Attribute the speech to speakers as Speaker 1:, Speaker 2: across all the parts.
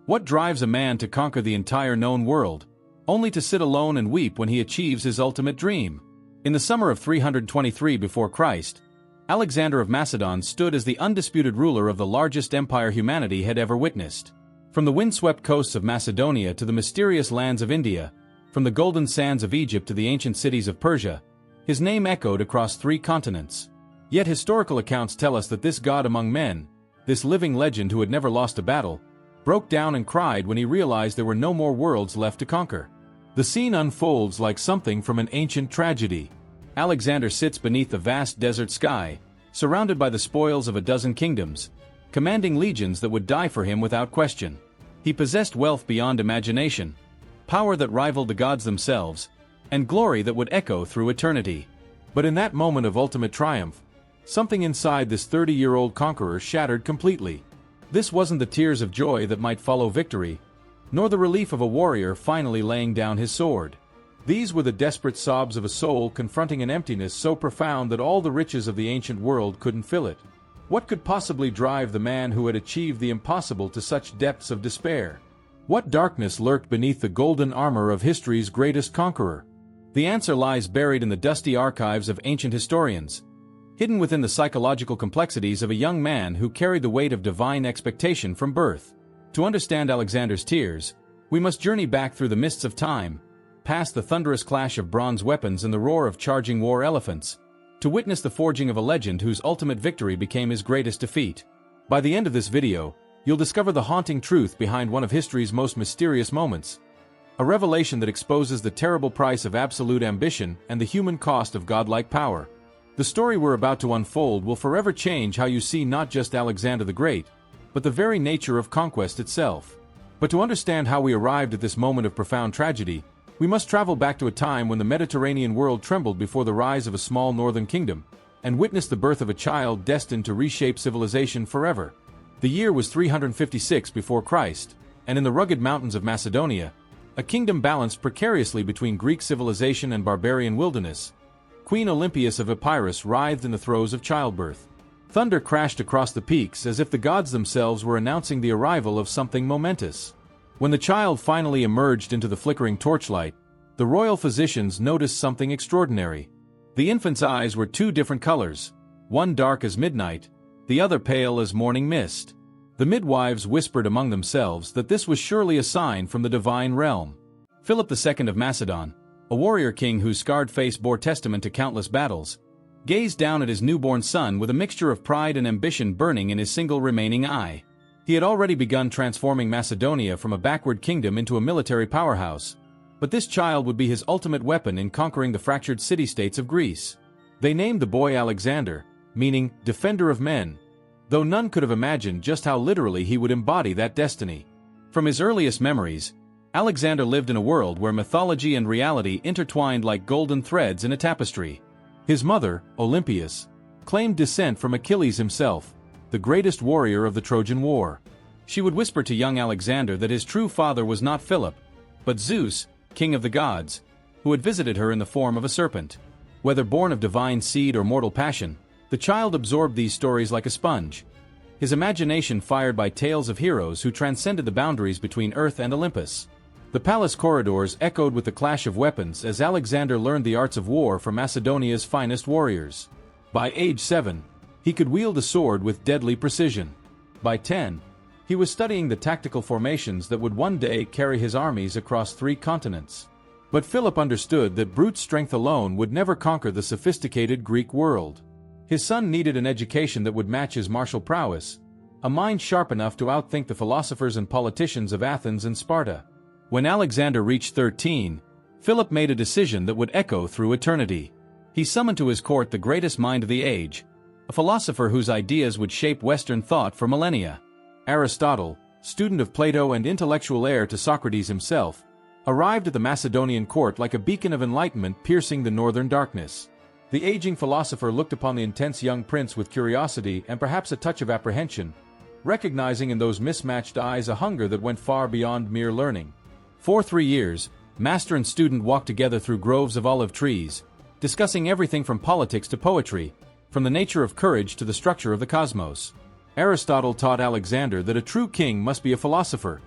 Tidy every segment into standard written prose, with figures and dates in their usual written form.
Speaker 1: What drives a man to conquer the entire known world, only to sit alone and weep when he achieves his ultimate dream? In the summer of 323 before Christ, Alexander of Macedon stood as the undisputed ruler of the largest empire humanity had ever witnessed. From the windswept coasts of Macedonia to the mysterious lands of India, from the golden sands of Egypt to the ancient cities of Persia, his name echoed across 3 continents. Yet historical accounts tell us that this god among men, this living legend who had never lost a battle, broke down and cried when he realized there were no more worlds left to conquer. The scene unfolds like something from an ancient tragedy. Alexander sits beneath the vast desert sky, surrounded by the spoils of a dozen kingdoms, commanding legions that would die for him without question. He possessed wealth beyond imagination, power that rivaled the gods themselves, and glory that would echo through eternity. But in that moment of ultimate triumph, something inside this 30-year-old conqueror shattered completely. This wasn't the tears of joy that might follow victory, nor the relief of a warrior finally laying down his sword. These were the desperate sobs of a soul confronting an emptiness so profound that all the riches of the ancient world couldn't fill it. What could possibly drive the man who had achieved the impossible to such depths of despair? What darkness lurked beneath the golden armor of history's greatest conqueror? The answer lies buried in the dusty archives of ancient historians, hidden within the psychological complexities of a young man who carried the weight of divine expectation from birth. To understand Alexander's tears, we must journey back through the mists of time, past the thunderous clash of bronze weapons and the roar of charging war elephants, to witness the forging of a legend whose ultimate victory became his greatest defeat. By the end of this video, you'll discover the haunting truth behind one of history's most mysterious moments, a revelation that exposes the terrible price of absolute ambition and the human cost of godlike power. The story we're about to unfold will forever change how you see not just Alexander the Great, but the very nature of conquest itself. But to understand how we arrived at this moment of profound tragedy, we must travel back to a time when the Mediterranean world trembled before the rise of a small northern kingdom, and witnessed the birth of a child destined to reshape civilization forever. The year was 356 before Christ, and in the rugged mountains of Macedonia, a kingdom balanced precariously between Greek civilization and barbarian wilderness, Queen Olympias of Epirus writhed in the throes of childbirth. Thunder crashed across the peaks as if the gods themselves were announcing the arrival of something momentous. When the child finally emerged into the flickering torchlight, the royal physicians noticed something extraordinary. The infant's eyes were 2 different colors, one dark as midnight, the other pale as morning mist. The midwives whispered among themselves that this was surely a sign from the divine realm. Philip II of Macedon, a warrior king whose scarred face bore testament to countless battles, gazed down at his newborn son with a mixture of pride and ambition burning in his single remaining eye. He had already begun transforming Macedonia from a backward kingdom into a military powerhouse, but this child would be his ultimate weapon in conquering the fractured city-states of Greece. They named the boy Alexander, meaning defender of men, though none could have imagined just how literally he would embody that destiny. From his earliest memories, Alexander lived in a world where mythology and reality intertwined like golden threads in a tapestry. His mother, Olympias, claimed descent from Achilles himself, the greatest warrior of the Trojan War. She would whisper to young Alexander that his true father was not Philip, but Zeus, king of the gods, who had visited her in the form of a serpent. Whether born of divine seed or mortal passion, the child absorbed these stories like a sponge, his imagination fired by tales of heroes who transcended the boundaries between Earth and Olympus. The palace corridors echoed with the clash of weapons as Alexander learned the arts of war from Macedonia's finest warriors. By age 7, he could wield a sword with deadly precision. By 10, he was studying the tactical formations that would one day carry his armies across 3 continents. But Philip understood that brute strength alone would never conquer the sophisticated Greek world. His son needed an education that would match his martial prowess, a mind sharp enough to outthink the philosophers and politicians of Athens and Sparta. When Alexander reached 13, Philip made a decision that would echo through eternity. He summoned to his court the greatest mind of the age, a philosopher whose ideas would shape Western thought for millennia. Aristotle, student of Plato and intellectual heir to Socrates himself, arrived at the Macedonian court like a beacon of enlightenment piercing the northern darkness. The aging philosopher looked upon the intense young prince with curiosity and perhaps a touch of apprehension, recognizing in those mismatched eyes a hunger that went far beyond mere learning. For 3 years, master and student walked together through groves of olive trees, discussing everything from politics to poetry, from the nature of courage to the structure of the cosmos. Aristotle taught Alexander that a true king must be a philosopher,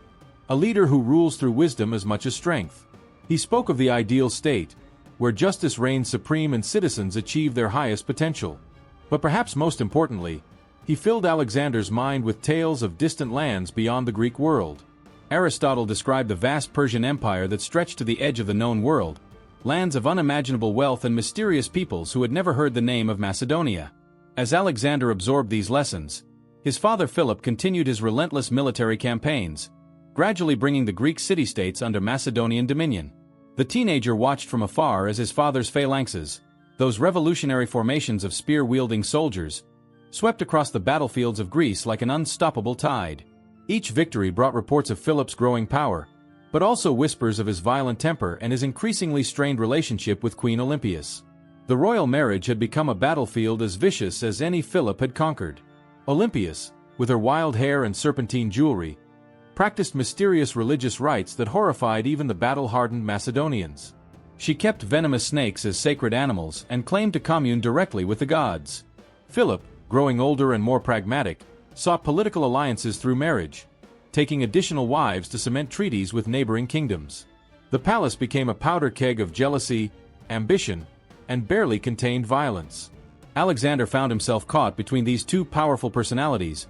Speaker 1: a leader who rules through wisdom as much as strength. He spoke of the ideal state, where justice reigns supreme and citizens achieve their highest potential. But perhaps most importantly, he filled Alexander's mind with tales of distant lands beyond the Greek world. Aristotle described the vast Persian Empire that stretched to the edge of the known world, lands of unimaginable wealth and mysterious peoples who had never heard the name of Macedonia. As Alexander absorbed these lessons, his father Philip continued his relentless military campaigns, gradually bringing the Greek city-states under Macedonian dominion. The teenager watched from afar as his father's phalanxes, those revolutionary formations of spear-wielding soldiers, swept across the battlefields of Greece like an unstoppable tide. Each victory brought reports of Philip's growing power, but also whispers of his violent temper and his increasingly strained relationship with Queen Olympias. The royal marriage had become a battlefield as vicious as any Philip had conquered. Olympias, with her wild hair and serpentine jewelry, practiced mysterious religious rites that horrified even the battle-hardened Macedonians. She kept venomous snakes as sacred animals and claimed to commune directly with the gods. Philip, growing older and more pragmatic, sought political alliances through marriage, taking additional wives to cement treaties with neighboring kingdoms. The palace became a powder keg of jealousy, ambition, and barely contained violence. Alexander found himself caught between these two powerful personalities,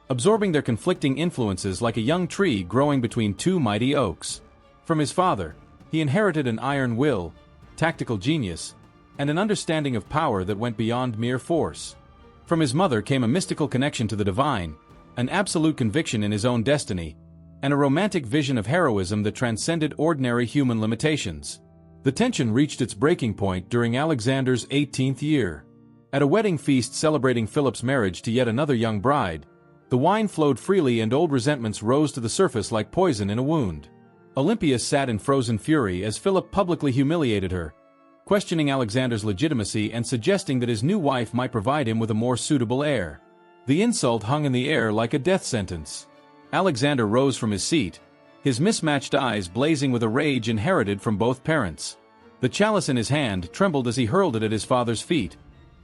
Speaker 1: absorbing their conflicting influences like a young tree growing between two mighty oaks. From his father, he inherited an iron will, tactical genius, and an understanding of power that went beyond mere force. From his mother came a mystical connection to the divine, an absolute conviction in his own destiny, and a romantic vision of heroism that transcended ordinary human limitations. The tension reached its breaking point during Alexander's 18th year. At a wedding feast celebrating Philip's marriage to yet another young bride, the wine flowed freely and old resentments rose to the surface like poison in a wound. Olympia sat in frozen fury as Philip publicly humiliated her, questioning Alexander's legitimacy and suggesting that his new wife might provide him with a more suitable heir. The insult hung in the air like a death sentence. Alexander rose from his seat, his mismatched eyes blazing with a rage inherited from both parents. The chalice in his hand trembled as he hurled it at his father's feet,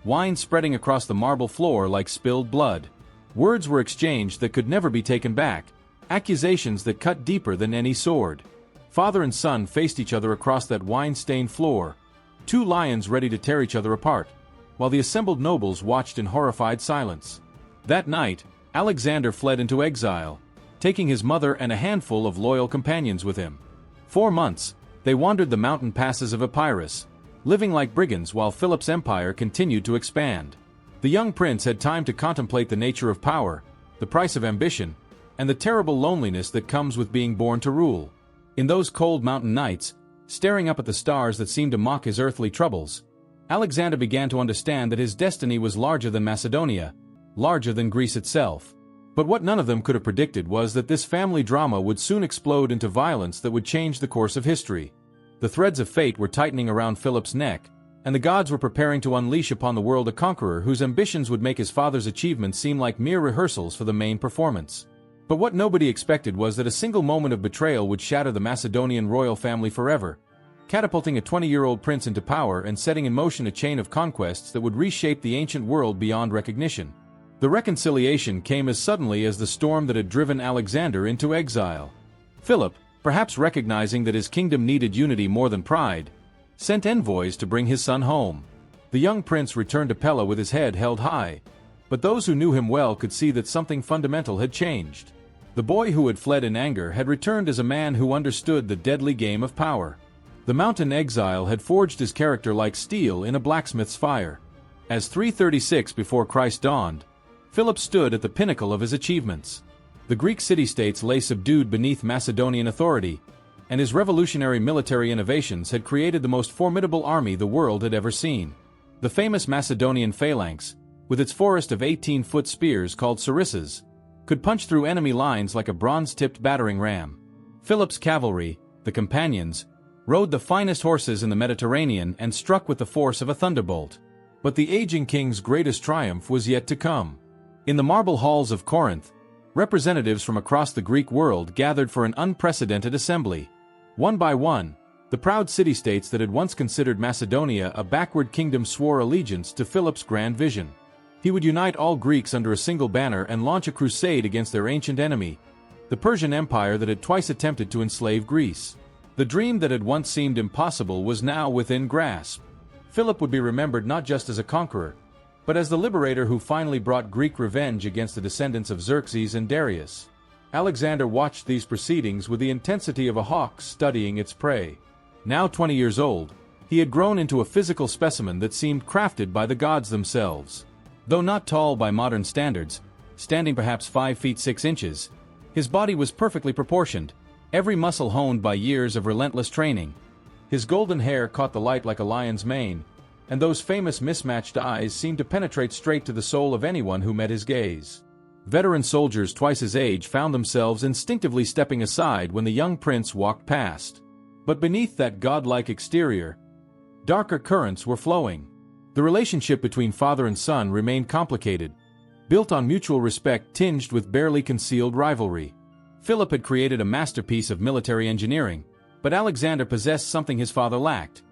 Speaker 1: wine spreading across the marble floor like spilled blood. Words were exchanged that could never be taken back, accusations that cut deeper than any sword. Father and son faced each other across that wine-stained floor, two lions ready to tear each other apart, while the assembled nobles watched in horrified silence. That night, Alexander fled into exile, taking his mother and a handful of loyal companions with him. 4 months, they wandered the mountain passes of Epirus, living like brigands while Philip's empire continued to expand. The young prince had time to contemplate the nature of power, the price of ambition, and the terrible loneliness that comes with being born to rule. In those cold mountain nights, staring up at the stars that seemed to mock his earthly troubles, Alexander began to understand that his destiny was larger than Macedonia, larger than Greece itself. But what none of them could have predicted was that this family drama would soon explode into violence that would change the course of history. The threads of fate were tightening around Philip's neck, and the gods were preparing to unleash upon the world a conqueror whose ambitions would make his father's achievements seem like mere rehearsals for the main performance. But what nobody expected was that a single moment of betrayal would shatter the Macedonian royal family forever, catapulting a 20-year-old prince into power and setting in motion a chain of conquests that would reshape the ancient world beyond recognition. The reconciliation came as suddenly as the storm that had driven Alexander into exile. Philip, perhaps recognizing that his kingdom needed unity more than pride, sent envoys to bring his son home. The young prince returned to Pella with his head held high, but those who knew him well could see that something fundamental had changed. The boy who had fled in anger had returned as a man who understood the deadly game of power. The mountain exile had forged his character like steel in a blacksmith's fire. As 336 before Christ dawned, Philip stood at the pinnacle of his achievements. The Greek city-states lay subdued beneath Macedonian authority, and his revolutionary military innovations had created the most formidable army the world had ever seen. The famous Macedonian phalanx, with its forest of 18-foot spears called sarissas, could punch through enemy lines like a bronze-tipped battering ram. Philip's cavalry, the companions, rode the finest horses in the Mediterranean and struck with the force of a thunderbolt. But the aging king's greatest triumph was yet to come. In the marble halls of Corinth, representatives from across the Greek world gathered for an unprecedented assembly. One by one, the proud city-states that had once considered Macedonia a backward kingdom swore allegiance to Philip's grand vision. He would unite all Greeks under a single banner and launch a crusade against their ancient enemy, the Persian Empire that had twice attempted to enslave Greece. The dream that had once seemed impossible was now within grasp. Philip would be remembered not just as a conqueror, but as the liberator who finally brought Greek revenge against the descendants of Xerxes and Darius. Alexander watched these proceedings with the intensity of a hawk studying its prey. Now 20 years old, he had grown into a physical specimen that seemed crafted by the gods themselves. Though not tall by modern standards, standing perhaps 5 feet 6 inches, his body was perfectly proportioned, every muscle honed by years of relentless training. His golden hair caught the light like a lion's mane, and those famous mismatched eyes seemed to penetrate straight to the soul of anyone who met his gaze. Veteran soldiers twice his age found themselves instinctively stepping aside when the young prince walked past. But beneath that godlike exterior, darker currents were flowing. The relationship between father and son remained complicated, built on mutual respect tinged with barely concealed rivalry. Philip had created a masterpiece of military engineering, but Alexander possessed something his father lacked: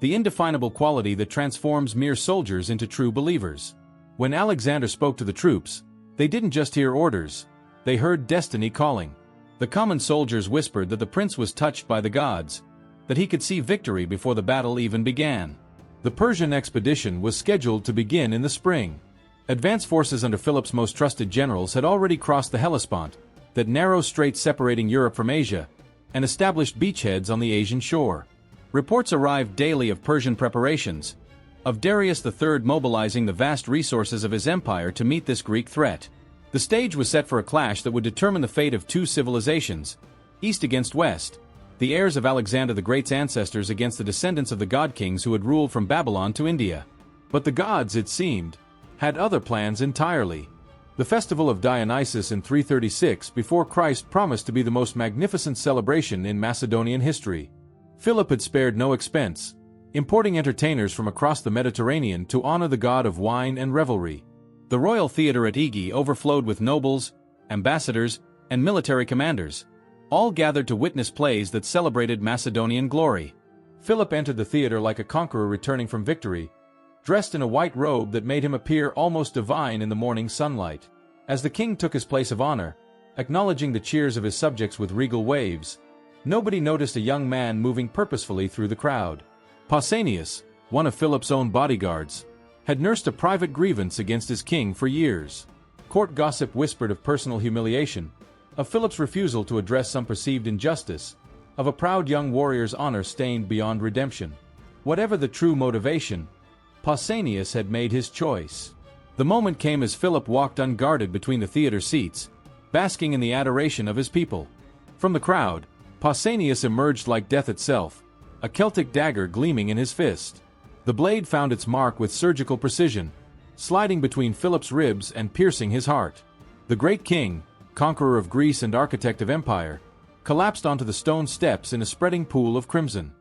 Speaker 1: the indefinable quality that transforms mere soldiers into true believers. When Alexander spoke to the troops, they didn't just hear orders, they heard destiny calling. The common soldiers whispered that the prince was touched by the gods, that he could see victory before the battle even began. The Persian expedition was scheduled to begin in the spring. Advance forces under Philip's most trusted generals had already crossed the Hellespont, that narrow strait separating Europe from Asia, and established beachheads on the Asian shore. Reports arrived daily of Persian preparations, of Darius III mobilizing the vast resources of his empire to meet this Greek threat. The stage was set for a clash that would determine the fate of two civilizations, East against West, the heirs of Alexander the Great's ancestors against the descendants of the god kings who had ruled from Babylon to India. But the gods, it seemed, had other plans entirely. The festival of Dionysus in 336 before Christ promised to be the most magnificent celebration in Macedonian history. Philip had spared no expense, importing entertainers from across the Mediterranean to honor the god of wine and revelry. The royal theater at Aegae overflowed with nobles, ambassadors, and military commanders, all gathered to witness plays that celebrated Macedonian glory. Philip entered the theater like a conqueror returning from victory, dressed in a white robe that made him appear almost divine in the morning sunlight. As the king took his place of honor, acknowledging the cheers of his subjects with regal waves, nobody noticed a young man moving purposefully through the crowd. Pausanias, one of Philip's own bodyguards, had nursed a private grievance against his king for years. Court gossip whispered of personal humiliation, of Philip's refusal to address some perceived injustice, of a proud young warrior's honor stained beyond redemption. Whatever the true motivation, Pausanias had made his choice. The moment came as Philip walked unguarded between the theater seats, basking in the adoration of his people. From the crowd, Pausanias emerged like death itself, a Celtic dagger gleaming in his fist. The blade found its mark with surgical precision, sliding between Philip's ribs and piercing his heart. The great king, conqueror of Greece and architect of empire, collapsed onto the stone steps in a spreading pool of crimson.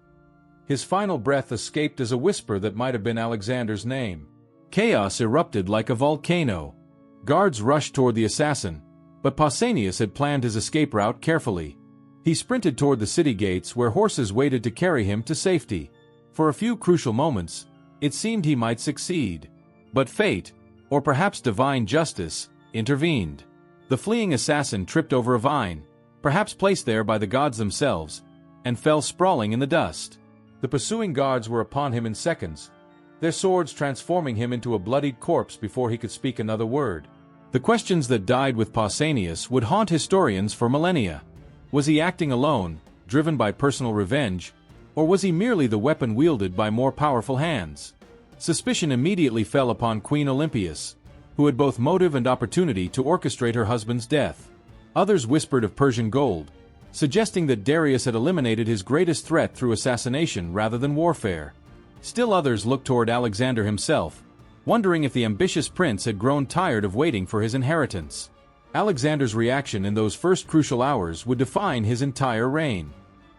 Speaker 1: His final breath escaped as a whisper that might have been Alexander's name. Chaos erupted like a volcano. Guards rushed toward the assassin, but Pausanias had planned his escape route carefully. He sprinted toward the city gates where horses waited to carry him to safety. For a few crucial moments, it seemed he might succeed. But fate, or perhaps divine justice, intervened. The fleeing assassin tripped over a vine, perhaps placed there by the gods themselves, and fell sprawling in the dust. The pursuing guards were upon him in seconds, their swords transforming him into a bloodied corpse before he could speak another word. The questions that died with Pausanias would haunt historians for millennia. Was he acting alone, driven by personal revenge, or was he merely the weapon wielded by more powerful hands? Suspicion immediately fell upon Queen Olympias, who had both motive and opportunity to orchestrate her husband's death. Others whispered of Persian gold, suggesting that Darius had eliminated his greatest threat through assassination rather than warfare. Still others looked toward Alexander himself, wondering if the ambitious prince had grown tired of waiting for his inheritance. Alexander's reaction in those first crucial hours would define his entire reign.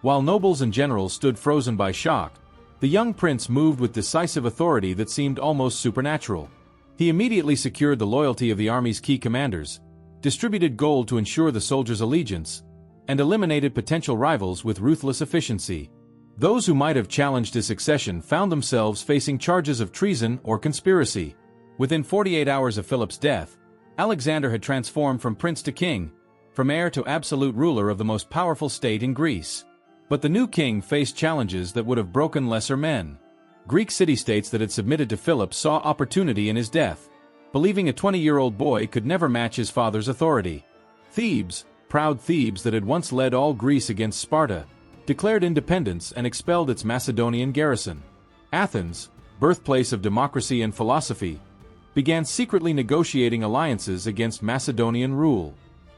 Speaker 1: While nobles and generals stood frozen by shock, the young prince moved with decisive authority that seemed almost supernatural. He immediately secured the loyalty of the army's key commanders, distributed gold to ensure the soldiers' allegiance, and eliminated potential rivals with ruthless efficiency. Those who might have challenged his succession found themselves facing charges of treason or conspiracy. Within 48 hours of Philip's death, Alexander had transformed from prince to king, from heir to absolute ruler of the most powerful state in Greece. But the new king faced challenges that would have broken lesser men. Greek city-states that had submitted to Philip saw opportunity in his death, believing a 20-year-old boy could never match his father's authority. Thebes, proud Thebes that had once led all Greece against Sparta, declared independence and expelled its Macedonian garrison. Athens, birthplace of democracy and philosophy, began secretly negotiating alliances against Macedonian rule.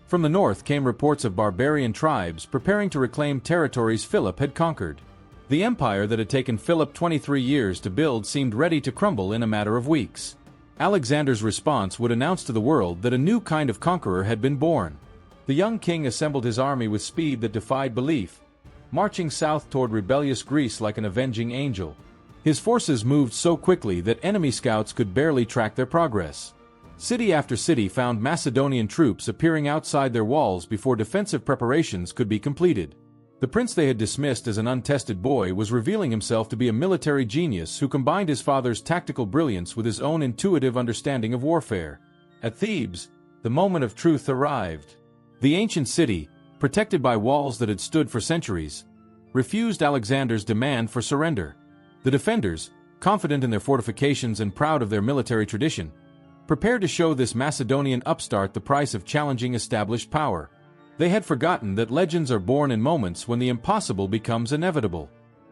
Speaker 1: From the north came reports of barbarian tribes preparing to reclaim territories Philip had conquered. The empire that had taken Philip 23 years to build seemed ready to crumble in a matter of weeks. Alexander's response would announce to the world that a new kind of conqueror had been born. The young king assembled his army with speed that defied belief, marching south toward rebellious Greece like an avenging angel. His forces moved so quickly that enemy scouts could barely track their progress. City after city found Macedonian troops appearing outside their walls before defensive preparations could be completed. The prince they had dismissed as an untested boy was revealing himself to be a military genius who combined his father's tactical brilliance with his own intuitive understanding of warfare. At Thebes, the moment of truth arrived. The ancient city, protected by walls that had stood for centuries, refused Alexander's demand for surrender. The defenders, confident in their fortifications and proud of their military tradition, prepared to show this Macedonian upstart the price of challenging established power. They had forgotten that legends are born in moments when the impossible becomes inevitable.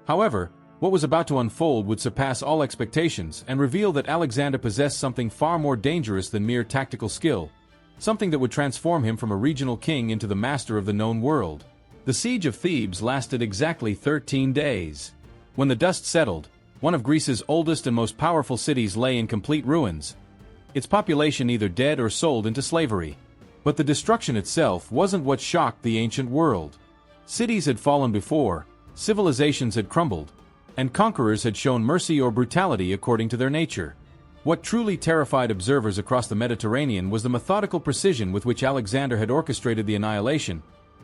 Speaker 1: However, what was about to unfold would surpass all expectations and reveal that Alexander possessed something far more dangerous than mere tactical skill, something that would transform him from a regional king into the master of the known world. The siege of Thebes lasted exactly 13 days. When the dust settled, one of Greece's oldest and most powerful cities lay in complete ruins, its population either dead or sold into slavery. But the destruction itself wasn't what shocked the ancient world. Cities had fallen before, civilizations had crumbled, and conquerors had shown mercy or brutality according to their nature. What truly terrified observers across the Mediterranean was the methodical precision with which Alexander had orchestrated the annihilation,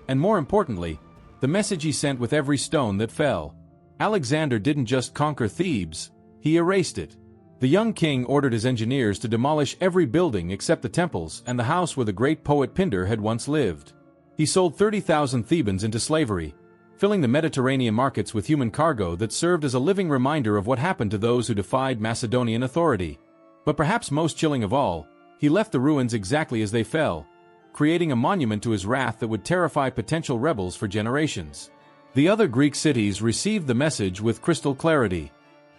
Speaker 1: and more importantly, the message he sent with every stone that fell. Alexander didn't just conquer Thebes, he erased it. The young king ordered his engineers to demolish every building except the temples and the house where the great poet Pindar had once lived. He sold 30,000 Thebans into slavery, filling the Mediterranean markets with human cargo that served as a living reminder of what happened to those who defied Macedonian authority. But perhaps most chilling of all, he left the ruins exactly as they fell, creating a monument to his wrath that would terrify potential rebels for generations. The other Greek cities received the message with crystal clarity.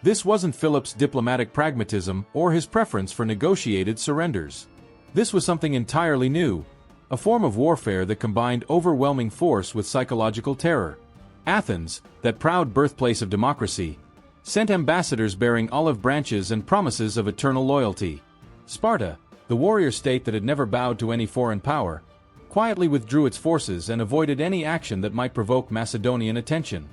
Speaker 1: This wasn't Philip's diplomatic pragmatism or his preference for negotiated surrenders. This was something entirely new, a form of warfare that combined overwhelming force with psychological terror. Athens, that proud birthplace of democracy, sent ambassadors bearing olive branches and promises of eternal loyalty. Sparta, the warrior state that had never bowed to any foreign power, quietly withdrew its forces and avoided any action that might provoke Macedonian attention.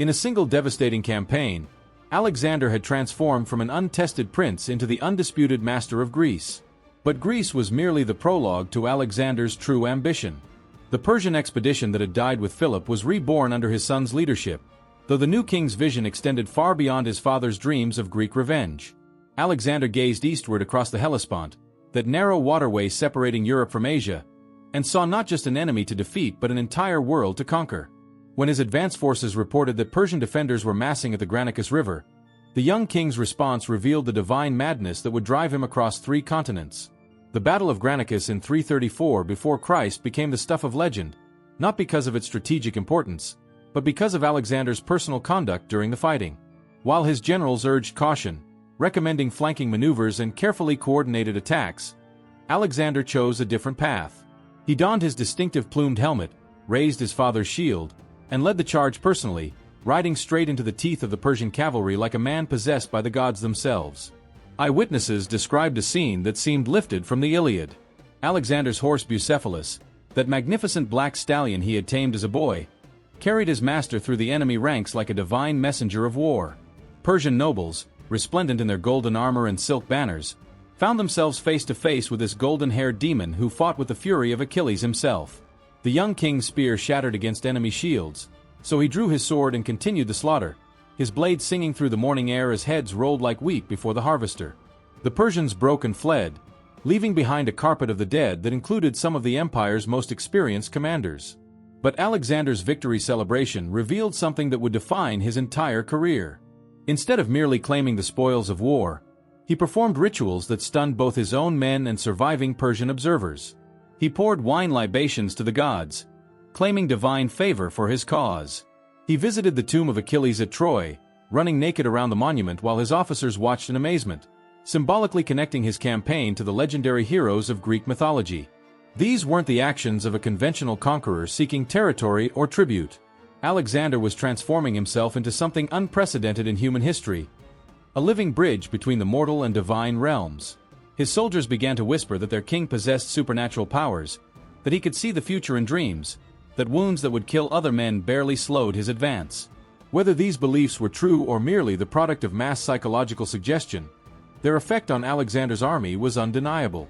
Speaker 1: In a single devastating campaign, Alexander had transformed from an untested prince into the undisputed master of Greece. But Greece was merely the prologue to Alexander's true ambition. The Persian expedition that had died with Philip was reborn under his son's leadership, though the new king's vision extended far beyond his father's dreams of Greek revenge. Alexander gazed eastward across the Hellespont, that narrow waterway separating Europe from Asia, and saw not just an enemy to defeat but an entire world to conquer. When his advance forces reported that Persian defenders were massing at the Granicus River, the young king's response revealed the divine madness that would drive him across 3 continents. The Battle of Granicus in 334 before Christ became the stuff of legend, not because of its strategic importance, but because of Alexander's personal conduct during the fighting. While his generals urged caution, recommending flanking maneuvers and carefully coordinated attacks, Alexander chose a different path. He donned his distinctive plumed helmet, raised his father's shield, and led the charge personally, riding straight into the teeth of the Persian cavalry like a man possessed by the gods themselves. Eyewitnesses described a scene that seemed lifted from the Iliad. Alexander's horse Bucephalus, that magnificent black stallion he had tamed as a boy, carried his master through the enemy ranks like a divine messenger of war. Persian nobles, resplendent in their golden armor and silk banners, found themselves face to face with this golden-haired demon who fought with the fury of Achilles himself. The young king's spear shattered against enemy shields, so he drew his sword and continued the slaughter, his blade singing through the morning air as heads rolled like wheat before the harvester. The Persians broke and fled, leaving behind a carpet of the dead that included some of the empire's most experienced commanders. But Alexander's victory celebration revealed something that would define his entire career. Instead of merely claiming the spoils of war, he performed rituals that stunned both his own men and surviving Persian observers. He poured wine libations to the gods, claiming divine favor for his cause. He visited the tomb of Achilles at Troy, running naked around the monument while his officers watched in amazement, symbolically connecting his campaign to the legendary heroes of Greek mythology. These weren't the actions of a conventional conqueror seeking territory or tribute. Alexander was transforming himself into something unprecedented in human history, a living bridge between the mortal and divine realms. His soldiers began to whisper that their king possessed supernatural powers, that he could see the future in dreams, that wounds that would kill other men barely slowed his advance. Whether these beliefs were true or merely the product of mass psychological suggestion, their effect on Alexander's army was undeniable.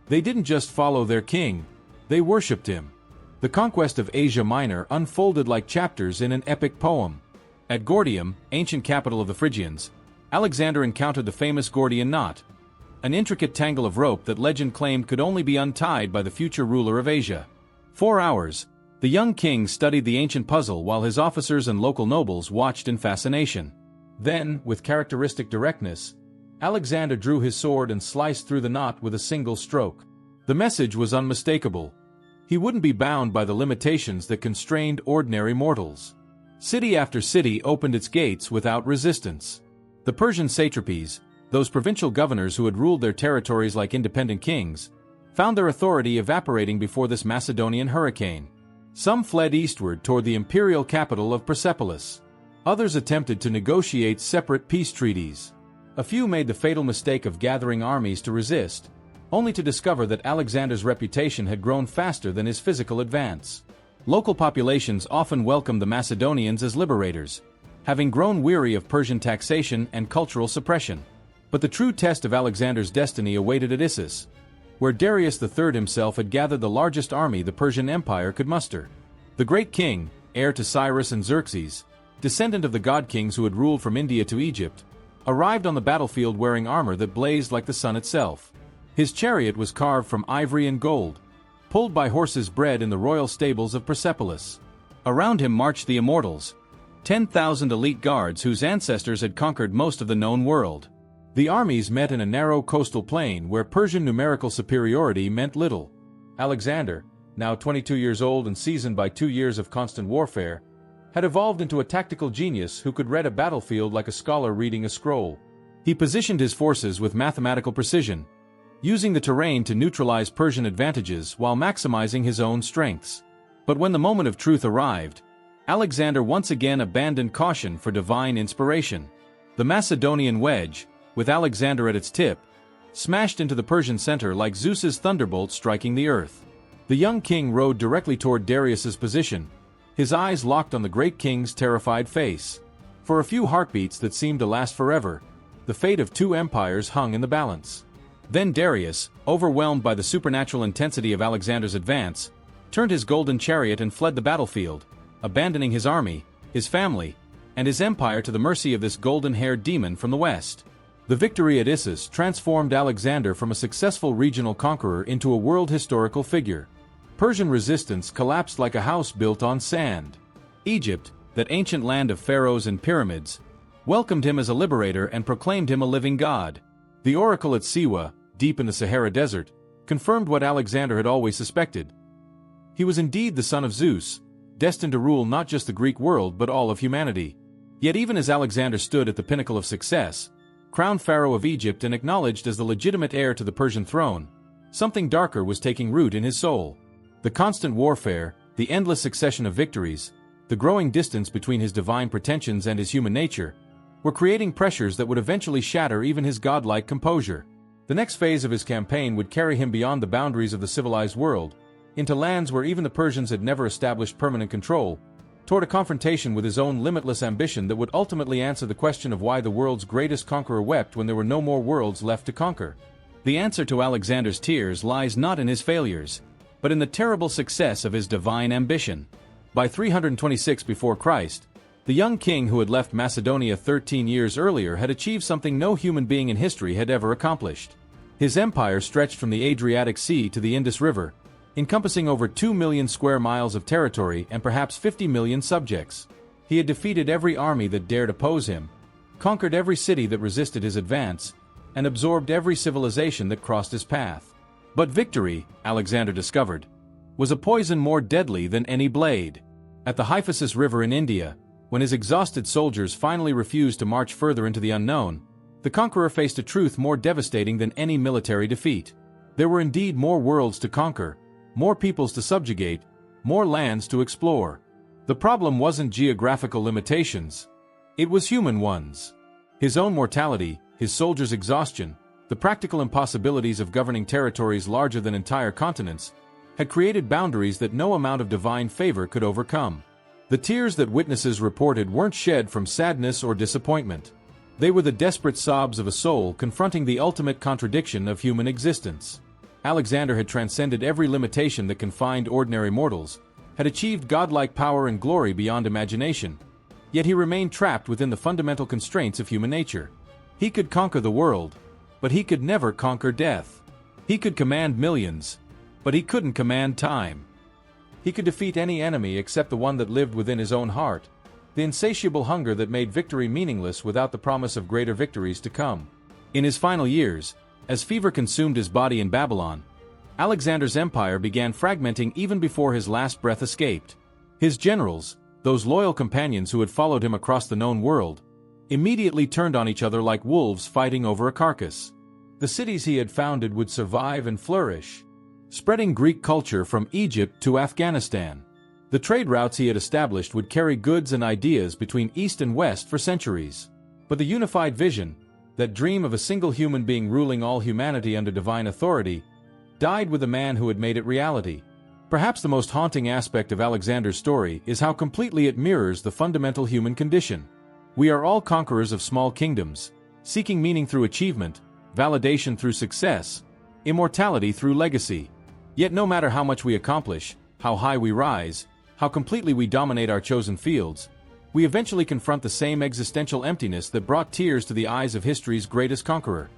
Speaker 1: They didn't just follow their king, they worshipped him. The conquest of Asia Minor unfolded like chapters in an epic poem. At Gordium, ancient capital of the Phrygians, Alexander encountered the famous Gordian knot, an intricate tangle of rope that legend claimed could only be untied by the future ruler of Asia. 4 hours, the young king studied the ancient puzzle while his officers and local nobles watched in fascination. Then, with characteristic directness, Alexander drew his sword and sliced through the knot with a single stroke. The message was unmistakable. He wouldn't be bound by the limitations that constrained ordinary mortals. City after city opened its gates without resistance. The Persian satrapies, those provincial governors who had ruled their territories like independent kings, found their authority evaporating before this Macedonian hurricane. Some fled eastward toward the imperial capital of Persepolis. Others attempted to negotiate separate peace treaties. A few made the fatal mistake of gathering armies to resist, only to discover that Alexander's reputation had grown faster than his physical advance. Local populations often welcomed the Macedonians as liberators, having grown weary of Persian taxation and cultural suppression. But the true test of Alexander's destiny awaited at Issus, where Darius III himself had gathered the largest army the Persian Empire could muster. The great king, heir to Cyrus and Xerxes, descendant of the god-kings who had ruled from India to Egypt, arrived on the battlefield wearing armor that blazed like the sun itself. His chariot was carved from ivory and gold, pulled by horses bred in the royal stables of Persepolis. Around him marched the immortals, 10,000 elite guards whose ancestors had conquered most of the known world. The armies met in a narrow coastal plain where Persian numerical superiority meant little. Alexander, now 22 years old and seasoned by 2 years of constant warfare, had evolved into a tactical genius who could read a battlefield like a scholar reading a scroll. He positioned his forces with mathematical precision, using the terrain to neutralize Persian advantages while maximizing his own strengths. But when the moment of truth arrived, Alexander once again abandoned caution for divine inspiration. The Macedonian wedge, with Alexander at its tip, smashed into the Persian center like Zeus's thunderbolt striking the earth. The young king rode directly toward Darius's position, his eyes locked on the great king's terrified face. For a few heartbeats that seemed to last forever, the fate of 2 empires hung in the balance. Then Darius, overwhelmed by the supernatural intensity of Alexander's advance, turned his golden chariot and fled the battlefield, abandoning his army, his family, and his empire to the mercy of this golden-haired demon from the west. The victory at Issus transformed Alexander from a successful regional conqueror into a world historical figure. Persian resistance collapsed like a house built on sand. Egypt, that ancient land of pharaohs and pyramids, welcomed him as a liberator and proclaimed him a living god. The oracle at Siwa, deep in the Sahara Desert, confirmed what Alexander had always suspected. He was indeed the son of Zeus, destined to rule not just the Greek world but all of humanity. Yet even as Alexander stood at the pinnacle of success, crowned pharaoh of Egypt and acknowledged as the legitimate heir to the Persian throne, something darker was taking root in his soul. The constant warfare, the endless succession of victories, the growing distance between his divine pretensions and his human nature, were creating pressures that would eventually shatter even his godlike composure. The next phase of his campaign would carry him beyond the boundaries of the civilized world, into lands where even the Persians had never established permanent control, toward a confrontation with his own limitless ambition that would ultimately answer the question of why the world's greatest conqueror wept when there were no more worlds left to conquer. The answer to Alexander's tears lies not in his failures, but in the terrible success of his divine ambition. By 326 before Christ, the young king who had left Macedonia 13 years earlier had achieved something no human being in history had ever accomplished. His empire stretched from the Adriatic Sea to the Indus River, encompassing over 2 million square miles of territory and perhaps 50 million subjects. He had defeated every army that dared oppose him, conquered every city that resisted his advance, and absorbed every civilization that crossed his path. But victory, Alexander discovered, was a poison more deadly than any blade. At the Hyphasis River in India, when his exhausted soldiers finally refused to march further into the unknown, the conqueror faced a truth more devastating than any military defeat. There were indeed more worlds to conquer, more peoples to subjugate, more lands to explore. The problem wasn't geographical limitations. It was human ones. His own mortality, his soldiers' exhaustion, the practical impossibilities of governing territories larger than entire continents, had created boundaries that no amount of divine favor could overcome. The tears that witnesses reported weren't shed from sadness or disappointment. They were the desperate sobs of a soul confronting the ultimate contradiction of human existence. Alexander had transcended every limitation that confined ordinary mortals, had achieved godlike power and glory beyond imagination, yet he remained trapped within the fundamental constraints of human nature. He could conquer the world, but he could never conquer death. He could command millions, but he couldn't command time. He could defeat any enemy except the one that lived within his own heart, the insatiable hunger that made victory meaningless without the promise of greater victories to come. In his final years, as fever consumed his body in Babylon, Alexander's empire began fragmenting even before his last breath escaped. His generals, those loyal companions who had followed him across the known world, immediately turned on each other like wolves fighting over a carcass. The cities he had founded would survive and flourish, spreading Greek culture from Egypt to Afghanistan. The trade routes he had established would carry goods and ideas between East and West for centuries. But the unified vision, that dream of a single human being ruling all humanity under divine authority, died with the man who had made it reality. Perhaps the most haunting aspect of Alexander's story is how completely it mirrors the fundamental human condition. We are all conquerors of small kingdoms, seeking meaning through achievement, validation through success, immortality through legacy. Yet no matter how much we accomplish, how high we rise, how completely we dominate our chosen fields, we eventually confront the same existential emptiness that brought tears to the eyes of history's greatest conqueror.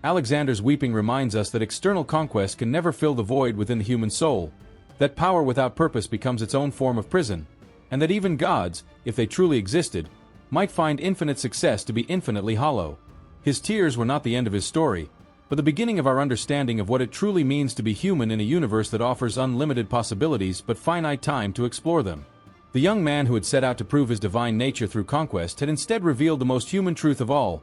Speaker 1: Alexander's weeping reminds us that external conquest can never fill the void within the human soul, that power without purpose becomes its own form of prison, and that even gods, if they truly existed, might find infinite success to be infinitely hollow. His tears were not the end of his story, but the beginning of our understanding of what it truly means to be human in a universe that offers unlimited possibilities but finite time to explore them. The young man who had set out to prove his divine nature through conquest had instead revealed the most human truth of all,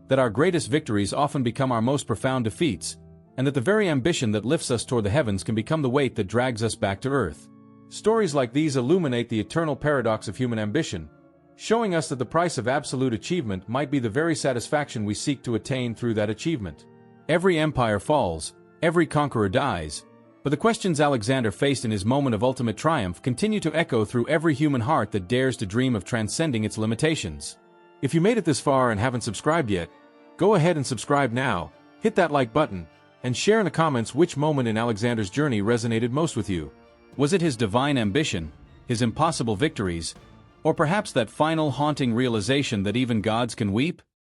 Speaker 1: that our greatest victories often become our most profound defeats, and that the very ambition that lifts us toward the heavens can become the weight that drags us back to earth. Stories like these illuminate the eternal paradox of human ambition, showing us that the price of absolute achievement might be the very satisfaction we seek to attain through that achievement. Every empire falls, every conqueror dies, but the questions Alexander faced in his moment of ultimate triumph continue to echo through every human heart that dares to dream of transcending its limitations. If you made it this far and haven't subscribed yet, go ahead and subscribe now, hit that like button, and share in the comments which moment in Alexander's journey resonated most with you. Was it his divine ambition, his impossible victories, or perhaps that final haunting realization that even gods can weep?